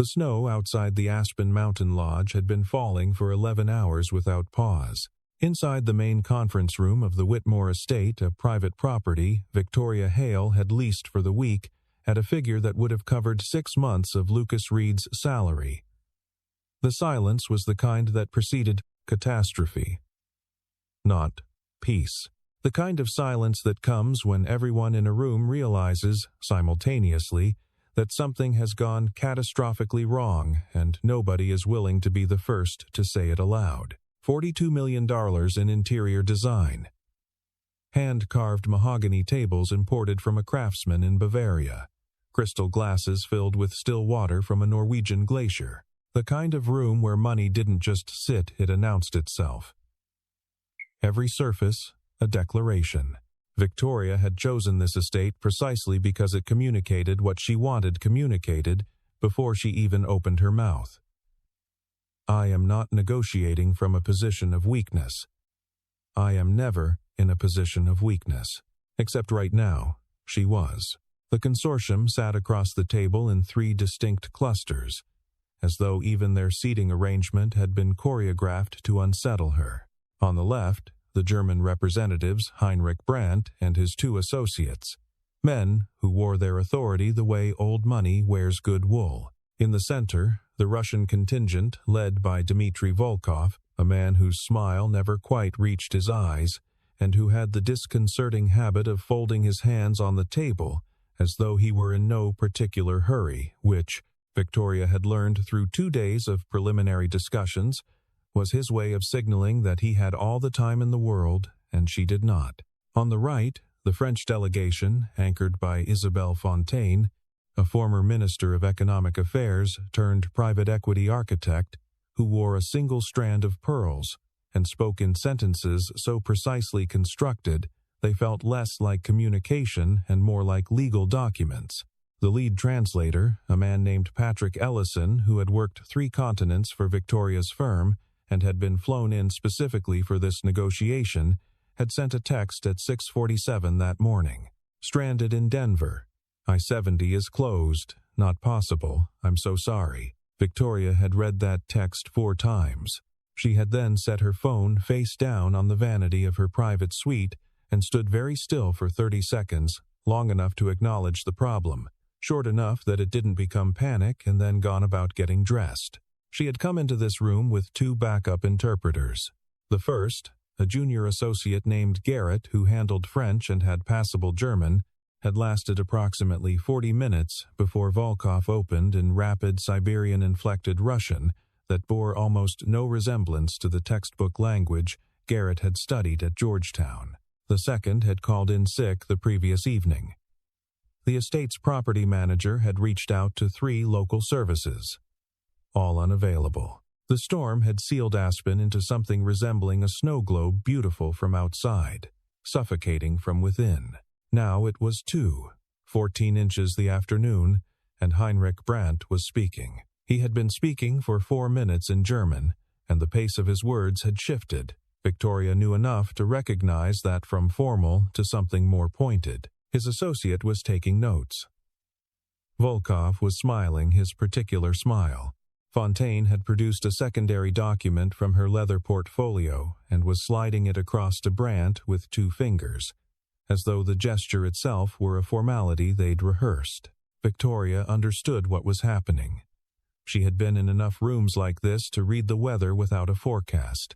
The snow outside the Aspen Mountain Lodge had been falling for 11 hours without pause. Inside the main conference room of the Whitmore estate, a private property Victoria Hale had leased for the week, at a figure that would have covered 6 months of Lucas Reed's salary. The silence was the kind that preceded catastrophe, not peace. The kind of silence that comes when everyone in a room realizes, simultaneously, that something has gone catastrophically wrong and nobody is willing to be the first to say it aloud. $42 million in interior design. Hand-carved mahogany tables imported from a craftsman in Bavaria. Crystal glasses filled with still water from a Norwegian glacier. The kind of room where money didn't just sit, it announced itself. Every surface, a declaration. Victoria had chosen this estate precisely because it communicated what she wanted communicated before she even opened her mouth. I am not negotiating from a position of weakness. I am never in a position of weakness. Except right now, she was. The consortium sat across the table in 3 distinct clusters, as though even their seating arrangement had been choreographed to unsettle her. On the left, the German representatives Heinrich Brandt and his 2 associates, men who wore their authority the way old money wears good wool. In the center, the Russian contingent led by Dmitry Volkov, a man whose smile never quite reached his eyes, and who had the disconcerting habit of folding his hands on the table as though he were in no particular hurry, which, Victoria had learned through 2 days of preliminary discussions, was his way of signaling that he had all the time in the world, and she did not. On the right, the French delegation, anchored by Isabelle Fontaine, a former Minister of Economic Affairs turned private equity architect, who wore a single strand of pearls and spoke in sentences so precisely constructed they felt less like communication and more like legal documents. The lead translator, a man named Patrick Ellison, who had worked 3 continents for Victoria's firm and had been flown in specifically for this negotiation, had sent a text at 6:47 that morning. Stranded in Denver. I-70 is closed. Not possible. I'm so sorry. Victoria had read that text 4 times. She had then set her phone face down on the vanity of her private suite and stood very still for 30 seconds, long enough to acknowledge the problem, short enough that it didn't become panic, and then gone about getting dressed. She had come into this room with 2 backup interpreters. The first, a junior associate named Garrett who handled French and had passable German, had lasted approximately 40 minutes before Volkov opened in rapid Siberian-inflected Russian that bore almost no resemblance to the textbook language Garrett had studied at Georgetown. The second had called in sick the previous evening. The estate's property manager had reached out to 3 local services, all unavailable. The storm had sealed Aspen into something resembling a snow globe, beautiful from outside, suffocating from within. Now it was 14 inches the afternoon, and Heinrich Brandt was speaking. He had been speaking for 4 minutes in German, and the pace of his words had shifted. Victoria knew enough to recognize that from formal to something more pointed. His associate was taking notes. Volkov was smiling his particular smile. Fontaine had produced a secondary document from her leather portfolio and was sliding it across to Brandt with 2 fingers, as though the gesture itself were a formality they'd rehearsed. Victoria understood what was happening. She had been in enough rooms like this to read the weather without a forecast.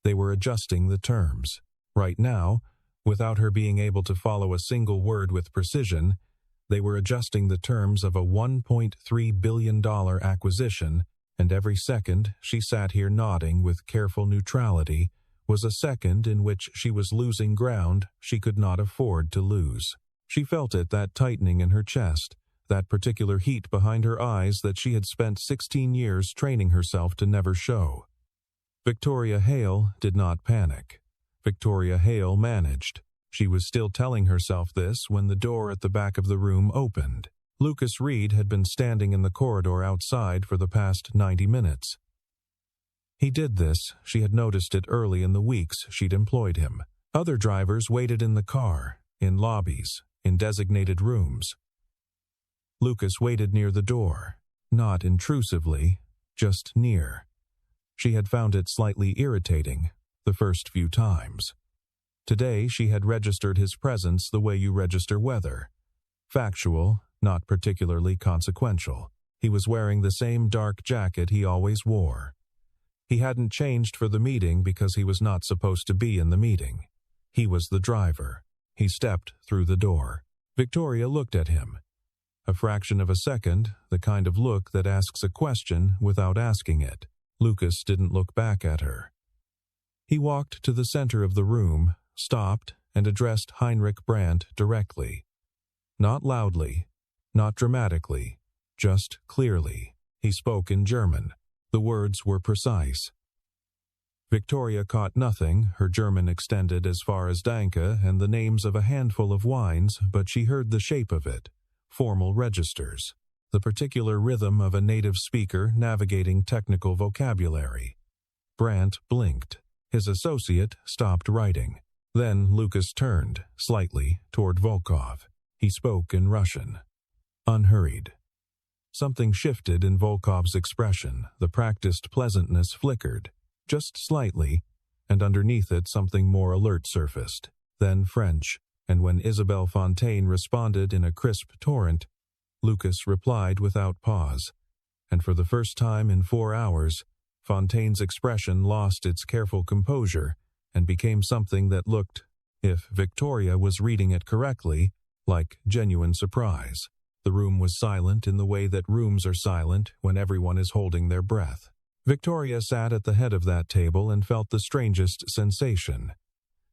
They were adjusting the terms. Right now, without her being able to follow a single word with precision, they were adjusting the terms of a $1.3 billion acquisition, and every second she sat here nodding with careful neutrality was a second in which she was losing ground she could not afford to lose. She felt it, that tightening in her chest, that particular heat behind her eyes that she had spent 16 years training herself to never show. Victoria Hale did not panic. Victoria Hale managed. She was still telling herself this when the door at the back of the room opened. Lucas Reed had been standing in the corridor outside for the past 90 minutes. He did this, she had noticed it early in the weeks she'd employed him. Other drivers waited in the car, in lobbies, in designated rooms. Lucas waited near the door. not intrusively, just near. She had found it slightly irritating the first few times. Today she had registered his presence the way you register weather. Factual, not particularly consequential. He was wearing the same dark jacket he always wore. He hadn't changed for the meeting because he was not supposed to be in the meeting. He was the driver. He stepped through the door. Victoria looked at him. A fraction of a second, the kind of look that asks a question without asking it. Lucas didn't look back at her. He walked to the center of the room, stopped, and addressed Heinrich Brandt directly. Not loudly, not dramatically, just clearly. He spoke in German. The words were precise. Victoria caught nothing, her German extended as far as Danke and the names of a handful of wines, but she heard the shape of it. Formal registers. The particular rhythm of a native speaker navigating technical vocabulary. Brandt blinked. His associate stopped writing. Then Lucas turned, slightly, toward Volkov. He spoke in Russian. Unhurried. Something shifted in Volkov's expression. The practiced pleasantness flickered, just slightly, and underneath it something more alert surfaced. Then French, and when Isabelle Fontaine responded in a crisp torrent, Lucas replied without pause. And for the first time in 4 hours, Fontaine's expression lost its careful composure and became something that looked, if Victoria was reading it correctly, like genuine surprise. The room was silent in the way that rooms are silent when everyone is holding their breath. Victoria sat at the head of that table and felt the strangest sensation.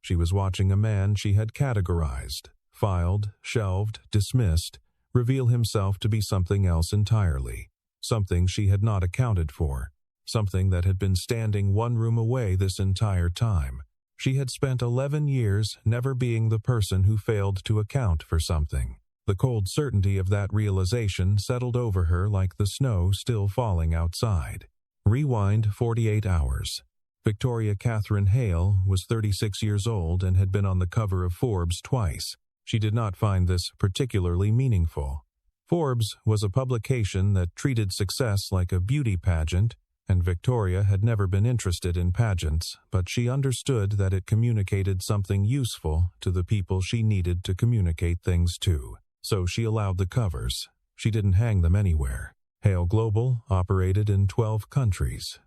She was watching a man she had categorized, filed, shelved, dismissed, reveal himself to be something else entirely, something she had not accounted for, something that had been standing one room away this entire time. She had spent 11 years never being the person who failed to account for something. The cold certainty of that realization settled over her like the snow still falling outside. Rewind 48 hours. Victoria Catherine Hale was 36 years old and had been on the cover of Forbes twice. She did not find this particularly meaningful. Forbes was a publication that treated success like a beauty pageant, and Victoria had never been interested in pageants, but she understood that it communicated something useful to the people she needed to communicate things to. So she allowed the covers. She didn't hang them anywhere. Hale Global operated in 12 countries.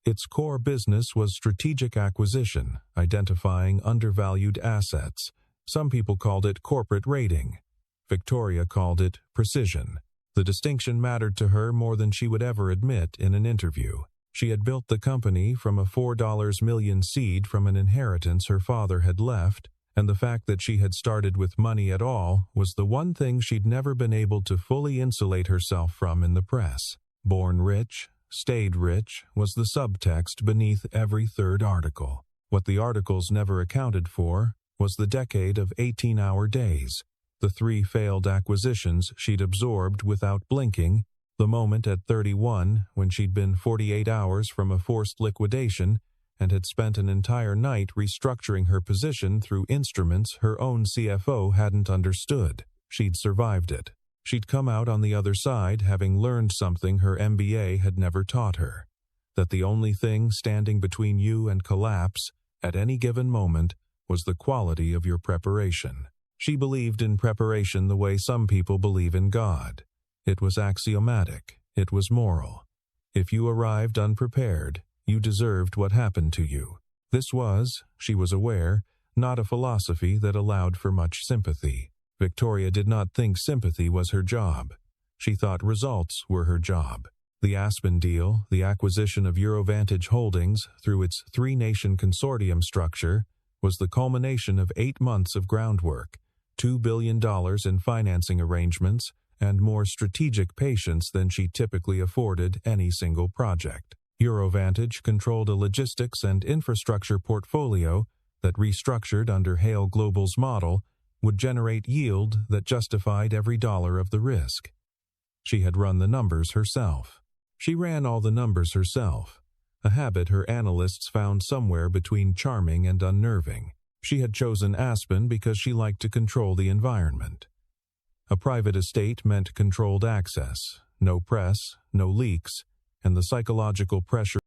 Its core business was strategic acquisition, identifying undervalued assets. Some people called it corporate rating. Victoria called it precision. The distinction mattered to her more than she would ever admit in an interview. She had built the company from a $4 million seed from an inheritance her father had left, and the fact that she had started with money at all was the one thing she'd never been able to fully insulate herself from in the press. Born rich, stayed rich was the subtext beneath every third article. What the articles never accounted for was the decade of 18-hour days, the 3 failed acquisitions she'd absorbed without blinking, the moment at 31 when she'd been 48 hours from a forced liquidation and had spent an entire night restructuring her position through instruments her own CFO hadn't understood. She'd survived it. She'd come out on the other side having learned something her MBA had never taught her, that the only thing standing between you and collapse at any given moment was the quality of your preparation. She believed in preparation the way some people believe in God. It was axiomatic. It was moral. If you arrived unprepared, you deserved what happened to you. This was, she was aware, not a philosophy that allowed for much sympathy. Victoria did not think sympathy was her job. She thought results were her job. The Aspen deal, the acquisition of Eurovantage Holdings through its 3-nation consortium structure, was the culmination of 8 months of groundwork, $2 billion in financing arrangements, and more strategic patience than she typically afforded any single project. Eurovantage controlled a logistics and infrastructure portfolio that, restructured under Hale Global's model, would generate yield that justified every dollar of the risk. She had run the numbers herself. She ran all the numbers herself, a habit her analysts found somewhere between charming and unnerving. She had chosen Aspen because she liked to control the environment. A private estate meant controlled access, No press, no leaks, and the psychological pressure